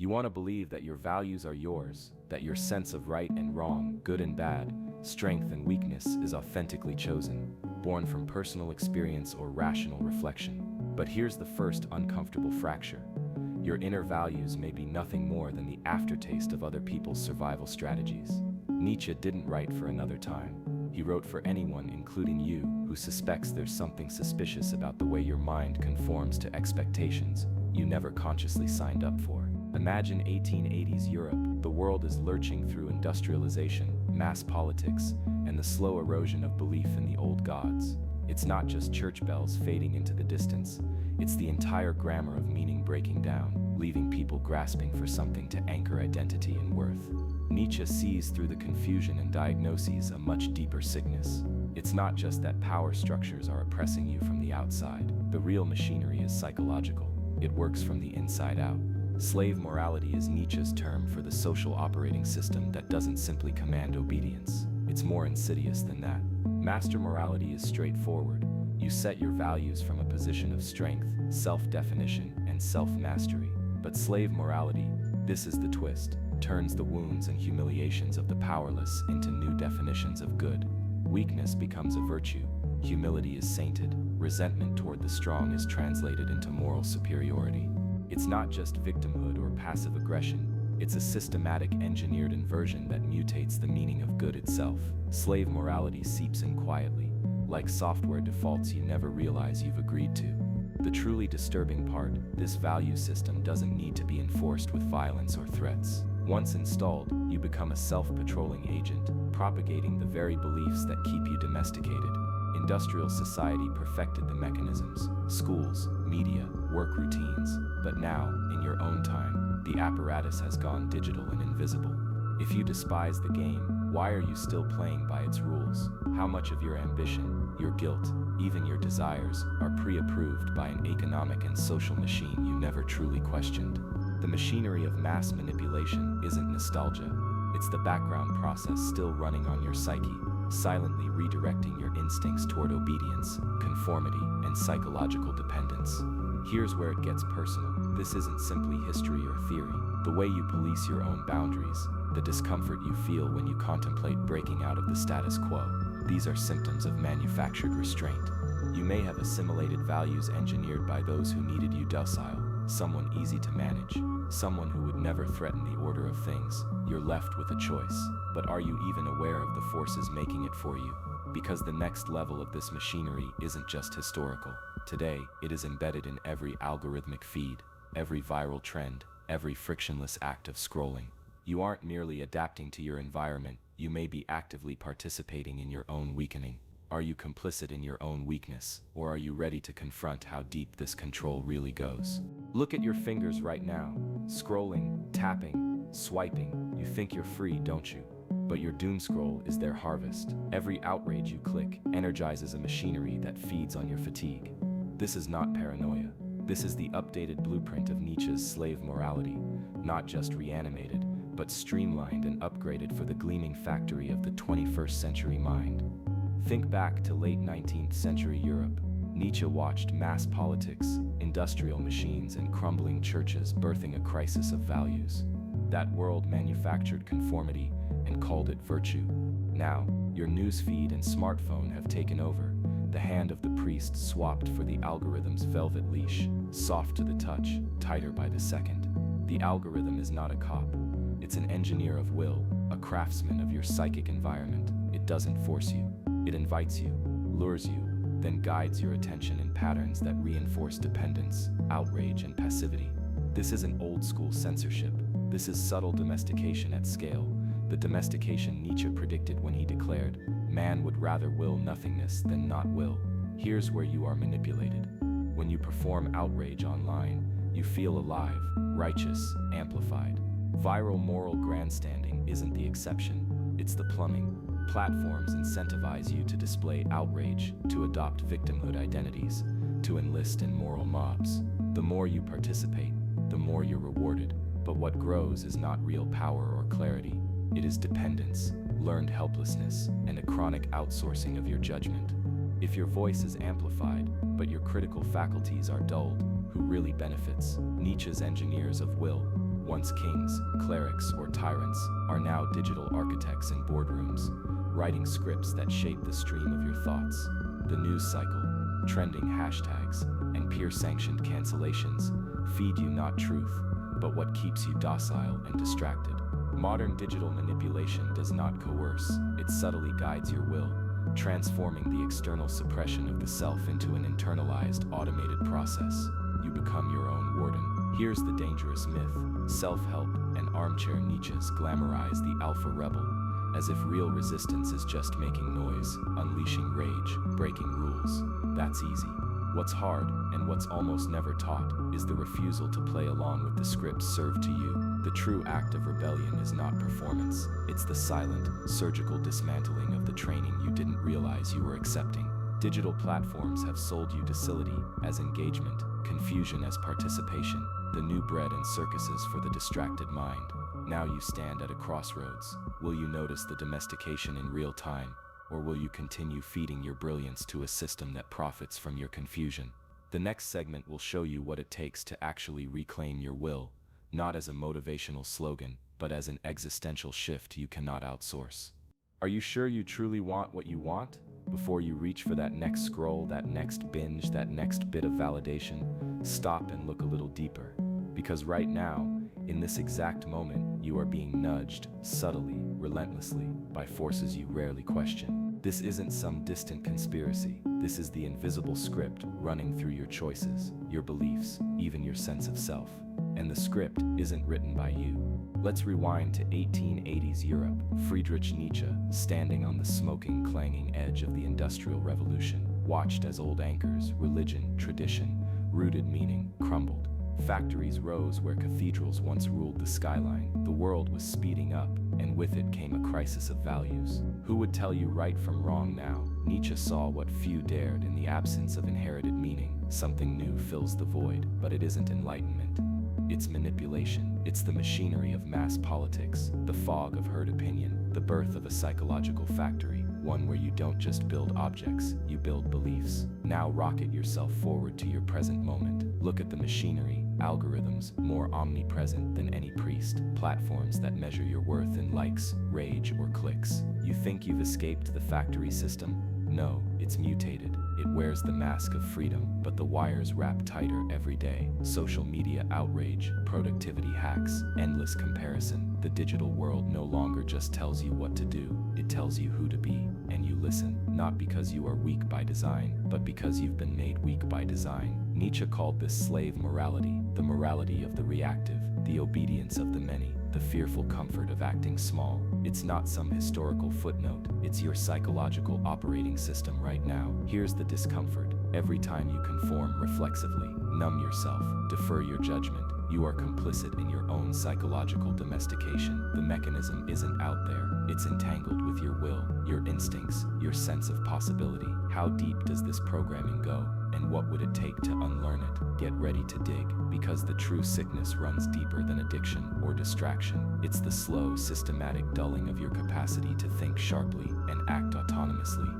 You want to believe that your values are yours, that your sense of right and wrong, good and bad, strength and weakness is authentically chosen, born from personal experience or rational reflection. But here's the first uncomfortable fracture. Your inner values may be nothing more than the aftertaste of other people's survival strategies. Nietzsche didn't write for another time. He wrote for anyone, including you, who suspects there's something suspicious about the way your mind conforms to expectations you never consciously signed up for. Imagine 1880s Europe. The world is lurching through industrialization, mass politics, and the slow erosion of belief in the old gods. It's not just church bells fading into the distance. It's the entire grammar of meaning breaking down, leaving people grasping for something to anchor identity and worth. Nietzsche sees through the confusion and diagnoses a much deeper sickness. It's not just that power structures are oppressing you from the outside. The real machinery is psychological. It works from the inside out. Slave morality is Nietzsche's term for the social operating system that doesn't simply command obedience. It's more insidious than that. Master morality is straightforward. You set your values from a position of strength, self-definition, and self-mastery. But slave morality, this is the twist, turns the wounds and humiliations of the powerless into new definitions of good. Weakness becomes a virtue. Humility is sainted. Resentment toward the strong is translated into moral superiority. It's not just victimhood or passive aggression. It's a systematic engineered inversion that mutates the meaning of good itself. Slave morality seeps in quietly, like software defaults you never realize you've agreed to. The truly disturbing part, this value system doesn't need to be enforced with violence or threats. Once installed, you become a self-patrolling agent, propagating the very beliefs that keep you domesticated. Industrial society perfected the mechanisms, schools, media, work routines, but now, in your own time, the apparatus has gone digital and invisible. If you despise the game, why are you still playing by its rules? How much of your ambition, your guilt, even your desires, are pre-approved by an economic and social machine you never truly questioned? The machinery of mass manipulation isn't nostalgia. It's the background process still running on your psyche, silently redirecting your instincts toward obedience, conformity, and psychological dependence. Here's where it gets personal. This isn't simply history or theory. The way you police your own boundaries, the discomfort you feel when you contemplate breaking out of the status quo, these are symptoms of manufactured restraint. You may have assimilated values engineered by those who needed you docile, someone easy to manage, someone who would never threaten the order of things. You're left with a choice, but are you even aware of the forces making it for you? Because the next level of this machinery isn't just historical. Today, it is embedded in every algorithmic feed, every viral trend, every frictionless act of scrolling. You aren't merely adapting to your environment, you may be actively participating in your own weakening. Are you complicit in your own weakness, or are you ready to confront how deep this control really goes? Look at your fingers right now. Scrolling, tapping, swiping. You think you're free, don't you? But your doom scroll is their harvest. Every outrage you click energizes a machinery that feeds on your fatigue. This is not paranoia. This is the updated blueprint of Nietzsche's slave morality, not just reanimated, but streamlined and upgraded for the gleaming factory of the 21st century mind. Think back to late 19th century Europe. Nietzsche watched mass politics, industrial machines, and crumbling churches birthing a crisis of values. That world manufactured conformity and called it virtue. Now, your newsfeed and smartphone have taken over. The hand of the priest swapped for the algorithm's velvet leash, soft to the touch, tighter by the second. The algorithm is not a cop. It's an engineer of will, a craftsman of your psychic environment. It doesn't force you. It invites you, lures you, then guides your attention in patterns that reinforce dependence, outrage, and passivity. This isn't old-school censorship. This is subtle domestication at scale, the domestication Nietzsche predicted when he declared, "Man would rather will nothingness than not will." Here's where you are manipulated. When you perform outrage online, you feel alive, righteous, amplified. Viral moral grandstanding isn't the exception, it's the plumbing. Platforms incentivize you to display outrage, to adopt victimhood identities, to enlist in moral mobs. The more you participate, the more you're rewarded. But what grows is not real power or clarity. It is dependence, learned helplessness, and a chronic outsourcing of your judgment. If your voice is amplified, but your critical faculties are dulled, who really benefits? Nietzsche's engineers of will. once kings, clerics, or tyrants, are now digital architects in boardrooms, writing scripts that shape the stream of your thoughts. The news cycle, trending hashtags, and peer-sanctioned cancellations feed you not truth, but what keeps you docile and distracted. Modern digital manipulation does not coerce, it subtly guides your will, transforming the external suppression of the self into an internalized, automated process. You become your own warden. Here's the dangerous myth. Self-help and armchair Nietzsche's glamorize the alpha rebel, as if real resistance is just making noise, unleashing rage, breaking rules. That's easy. What's hard, and what's almost never taught, is the refusal to play along with the scripts served to you. The true act of rebellion is not performance, it's the silent, surgical dismantling of the training you didn't realize you were accepting. Digital platforms have sold you docility as engagement, confusion as participation, the new bread and circuses for the distracted mind. Now you stand at a crossroads. Will you notice the domestication in real time, or will you continue feeding your brilliance to a system that profits from your confusion? The next segment will show you what it takes to actually reclaim your will, not as a motivational slogan, but as an existential shift you cannot outsource. Are you sure you truly want what you want? Before you reach for that next scroll, that next binge, that next bit of validation, stop and look a little deeper. Because right now, in this exact moment, you are being nudged, subtly, relentlessly, by forces you rarely question. This isn't some distant conspiracy. This is the invisible script running through your choices, your beliefs, even your sense of self. And the script isn't written by you. Let's rewind to 1880s Europe. Friedrich Nietzsche, standing on the smoking, clanging edge of the Industrial Revolution, watched as old anchors, religion, tradition, rooted meaning, crumbled. Factories rose where cathedrals once ruled the skyline. The world was speeding up, and with it came a crisis of values. Who would tell you right from wrong now? Nietzsche saw what few dared in the absence of inherited meaning. Something new fills the void, but it isn't enlightenment. It's manipulation. It's the machinery of mass politics, the fog of herd opinion, the birth of a psychological factory, one where you don't just build objects, you build beliefs. Now rocket yourself forward to your present moment. Look at the machinery, algorithms more omnipresent than any priest, platforms that measure your worth in likes, rage, or clicks. You think you've escaped the factory system? No, it's mutated. It wears the mask of freedom, but the wires wrap tighter every day. Social media outrage, productivity hacks, endless comparison. The digital world no longer just tells you what to do, it tells you who to be, and you listen, not because you are weak by design, but because you've been made weak by design. Nietzsche called this slave morality, the morality of the reactive, the obedience of the many, the fearful comfort of acting small. It's not some historical footnote, it's your psychological operating system right now. Here's the discomfort. Every time you conform reflexively, numb yourself, defer your judgment, you are complicit in your own psychological domestication. The mechanism isn't out there, it's entangled with your will, your instincts, your sense of possibility. How deep does this programming go? And what would it take to unlearn it? Get ready to dig, because the true sickness runs deeper than addiction or distraction. It's the slow, systematic dulling of your capacity to think sharply and act autonomously.